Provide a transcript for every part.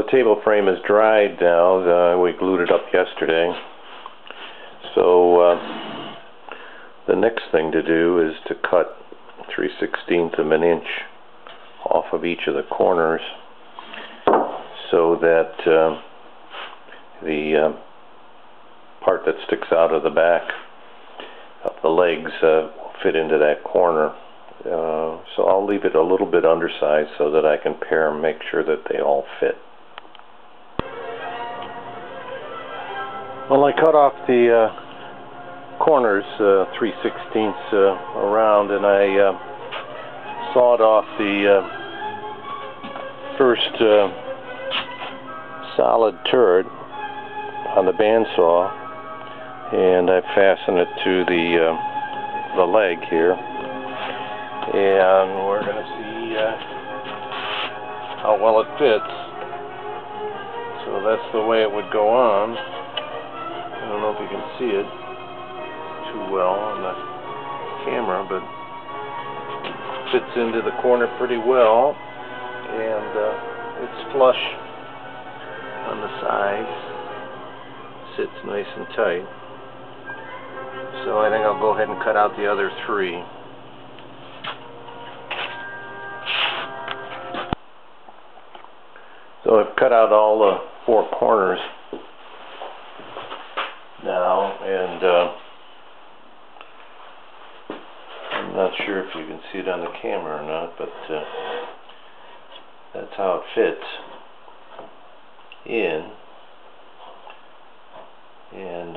Well, the table frame is dried now. We glued it up yesterday. So the next thing to do is to cut 3/16 of an inch off of each of the corners so that the part that sticks out of the back of the legs will fit into that corner. So I'll leave it a little bit undersized so that I can pair them, make sure that they all fit. Well, I cut off the corners 3/16 around, and I sawed off the first solid turret on the bandsaw, and I fastened it to the leg here, and we're going to see how well it fits. So that's the way it would go on. I don't know if you can see it too well on the camera, but it fits into the corner pretty well, and it's flush on the sides, sits nice and tight. So I think I'll go ahead and cut out the other three. So I've cut out all the four corners now, and I'm not sure if you can see it on the camera or not, but that's how it fits in, and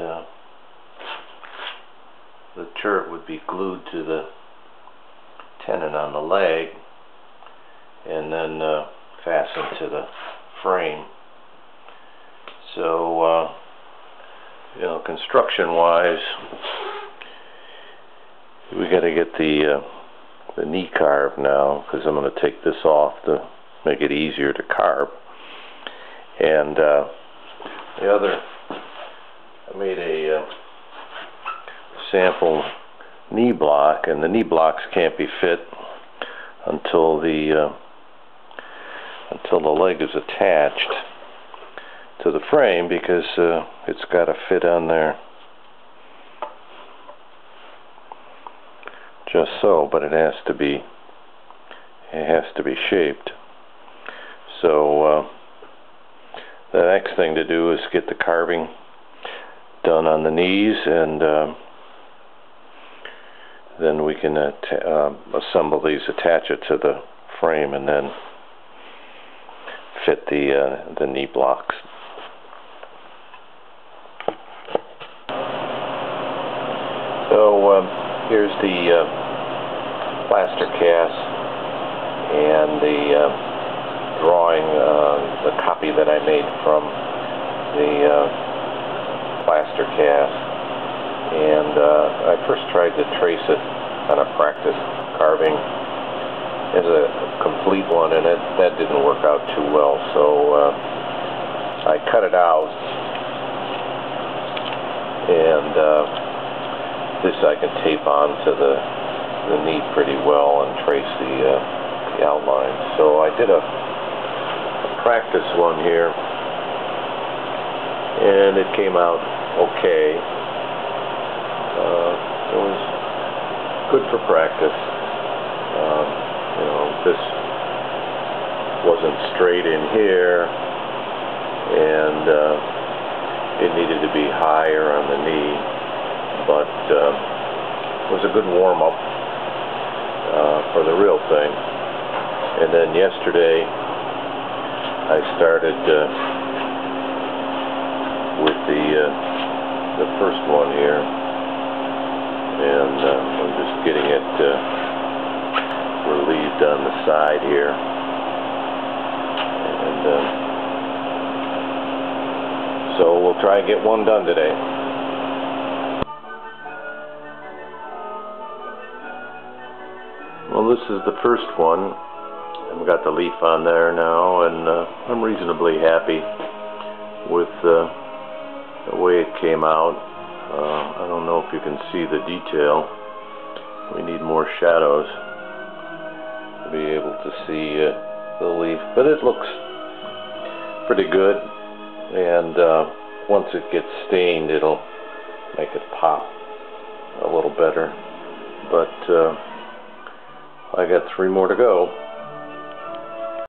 the turret would be glued to the tenon on the leg and then fastened to the frame. So you know, construction wise, we got to get the knee carved now, because I'm going to take this off to make it easier to carve. And the other, I made a sample knee block, and the knee blocks can't be fit until the leg is attached to the frame, because it's got to fit on there just so, but it has to be shaped. So the next thing to do is get the carving done on the knees, and then we can assemble these, attach it to the frame, and then fit the knee blocks. So here's the plaster cast and the drawing, the copy that I made from the plaster cast, and I first tried to trace it on a practice carving as a complete one, and that didn't work out too well, so I cut it out, and this I can tape onto the knee pretty well and trace the outline. So I did a practice one here, and it came out okay. It was good for practice. You know, this wasn't straight in here, and it needed to be higher on the knee, but it was a good warm-up for the real thing. And then yesterday I started with the first one here, and I'm just getting it relieved on the side here, and so we'll try and get one done today. Well, this is the first one. I've got the leaf on there now, and I'm reasonably happy with the way it came out. I don't know if you can see the detail. We need more shadows to be able to see the leaf, but it looks pretty good, and once it gets stained, it'll make it pop a little better. But I got 3 more to go.